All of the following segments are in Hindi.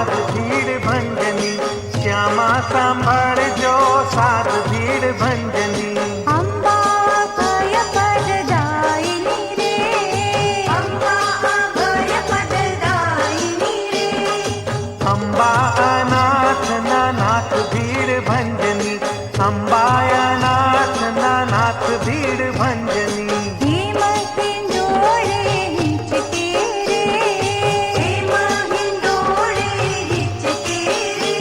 साध भीड़ भंजनी, श्यामा सांभळजो साध भीड़ भंजनी। अंबा अभय पददायिनी रे, अंबा अभय पददायिनी रे। अंबा अनाथ नाथ भीड़ भंजनी, अंबा अनाथ नाथ भीड़ भंजनी। हेम हिंडोळे हिचके रे, हेम हिंडोळे हिचके रे।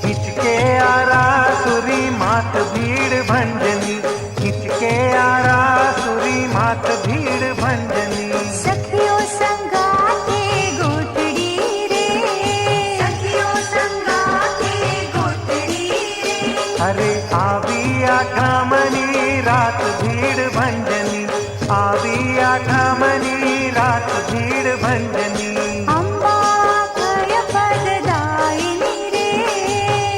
हिचके आरासुरी मात भीड़ भंजनी, हिचके आरासुरी मात भीड़ भंजनी। सखियो संगाते गोठडी रे, सखियो संगाते गोठडी रे। अरे आवी आठामनी रात भीड़ भंजनी, आवी आठामनी रात भीड़ भंजनी। अंबा अभय पददायिनी रे,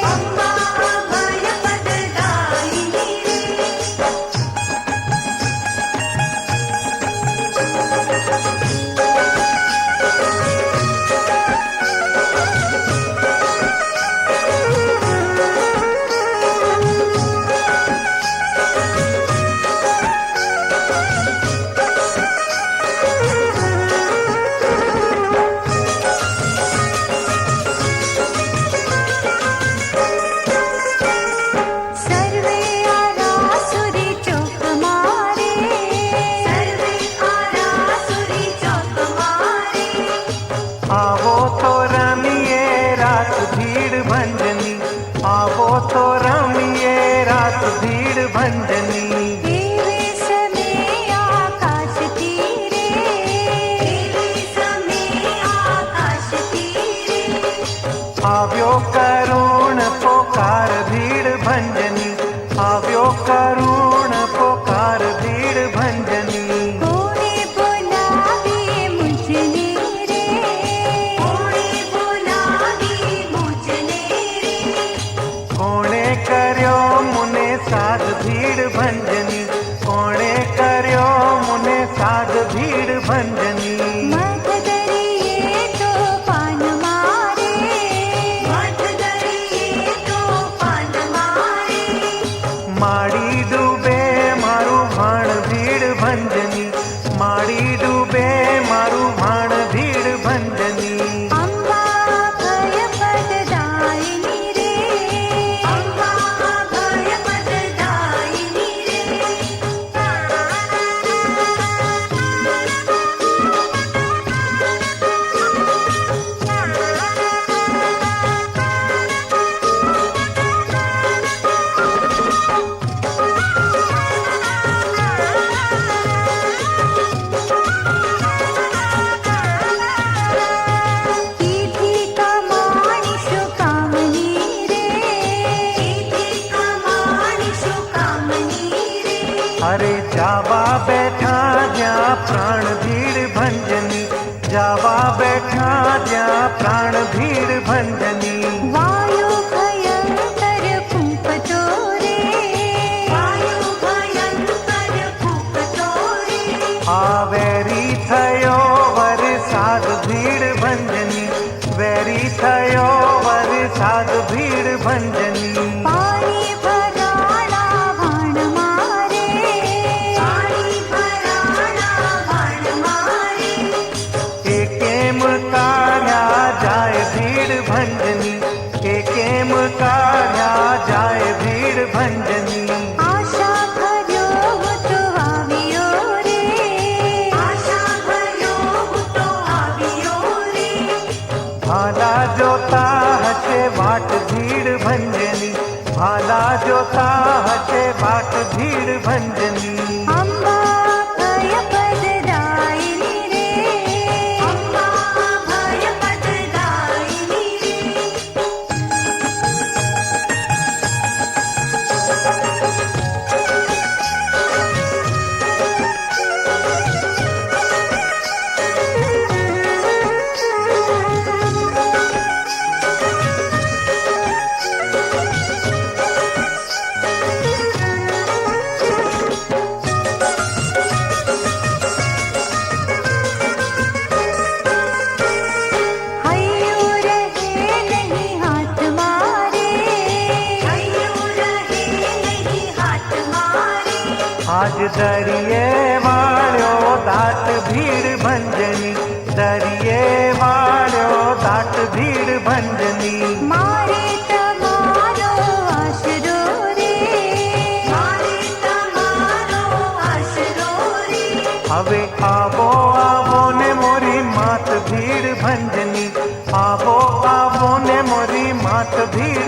अंबा अभय पददायिनी रे। सर्वे आरासुरी चोक मारे, सर्वे आरासुरी चोक मारे। आवो तो रमिए रात भीड़ भंजनी, आवो तो रमिए रात भीड़ भंजनी। देवे समे आकाश तीरे, देवे समे आकाश तीरे। आव्यो करुण पोकार भीड़ भंजनी, आव्यो करुण पोकार भीड़ भंजनी। कोणे बोलावे मुझने रे, कोणे बोलावे मुझने रे। कोणे कर्यो मुने साध भीड़ भंजनी, कोणे कर्यो मुने साध भीड़ भंजनी। मठ दरिये तो पान मारे, मठ दरिये तो पान मारे। माड़ी डूबे मारू भाण भीड़ भंजनी, माड़ी डूबे मारू भाण भीड़ भंजनी। अंबा अभय पददायिनी रे, अंबा अभय पददायिनी रे। कीधी कमाणी शुकामणी रे, कीधी कमाणी शुकामणी रे। अरे जावा बैठा ज्या प्राण भीड़ भंजनी, जावा बैठा ज्या प्राण भीड़ भंजनी। वायु भयंकर फूंकतो रे, वायु भयंकर फूंकतो रे। वेरी थयो वरसाद भीड़ भंजनी, वेरी थयो वरसाद भीड़ भंजनी। पाणी भराणा भाण मारे, पाणी भराणा भाण मारे। एकेम काढ्या जाय भीड़ भंजनी, एकेम काढ्या जाय भीड़ भंजनी। आशा भर्यो तो आवियो रे, आशा भर्यो तो आवियो रे। भाला जोता हसे वाट भीड़ भंजनी, भाला जोता हसे वाट भीड़ भंजनी। अंबा अभय पददायिनी रे, अंबा अभय पददायिनी रे। આજ દરિયે વાળ્યો દાટ ભીડ ભંજની, દરિયે વાળ્યો દાટ ભીડ ભંજની. મારે તમારો આશરો રે, મારે તમારો આશરો રે. હવે આવો આવો ને મોરી માત ભીડ ભંજની, આવો આવો ને મોરી માત ભીડ